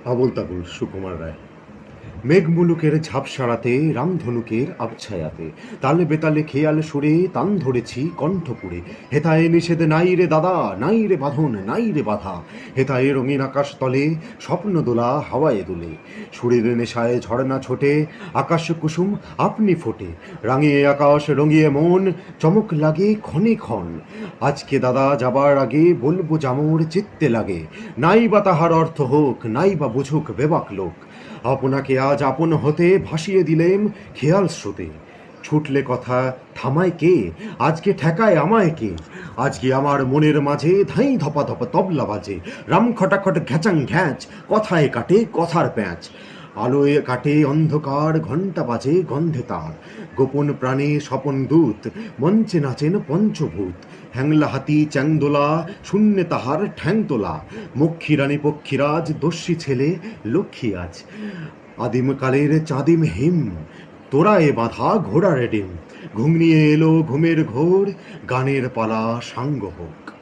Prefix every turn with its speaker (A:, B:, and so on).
A: আবোল তাবোল সুকুমার রায়। মেঘ মুলুকের ঝাপসাড়াতে রামধনুকের আবছায়াতে তালে বেতালে খেয়াল সুরে তান ধরেছি কণ্ঠপুরে। হেতায়ে নিষেধ নাই রে দাদা, নাই রে বাঁধন, নাই রে বাধা। হেতায়ে রঙিন আকাশ তলে স্বপ্ন দোলা হাওয়ায় দুলে। সুরের নেশায় ঝর্ণা ছোটে, আকাশ কুসুম আপনি ফোটে। রাঙিয়ে আকাশ রঙিয়ে মন, চমক লাগে ক্ষণে ক্ষণ। আজকে দাদা যাবার আগে বলবো যামোর চিত্তে লাগে। নাই বা তাহার অর্থ হোক, নাই বা বুঝুক বেবাক লোক। আপনাকে আজ আপন হতে ভাসিয়ে দিলেম খেয়াল স্রোতে। ছুটলে কথা থামায় কে, আজকে ঠেকায় আমায় কে। আজকে আমার মনের মাঝে ধাই ধপা ধপা তবলা বাজে। রাম খটাখট ঘ্যাচাং ঘ্যাচ, কথায় কাটে কথার প্যাঁচ। আলোয় কাটে অন্ধকার, ঘণ্টা বাজে গন্ধে তার। গোপন প্রাণে স্বপন দূত, মঞ্চে নাচেন পঞ্চভূত। হ্যাংলা হাতি চ্যাংদোলা, শূন্যে তাহার ঠ্যাং তোলা। মক্ষী রানী পক্ষীরাজ, দস্যি ছেলে লক্ষ্মী আজ। আদিমকালের চাঁদিম হিম, তোরায়ে বাঁধা ঘোড়ার ডিম। ঘুম নিয়ে এলো ঘুমের ঘোর, গানের পালা সাঙ্গ হোক।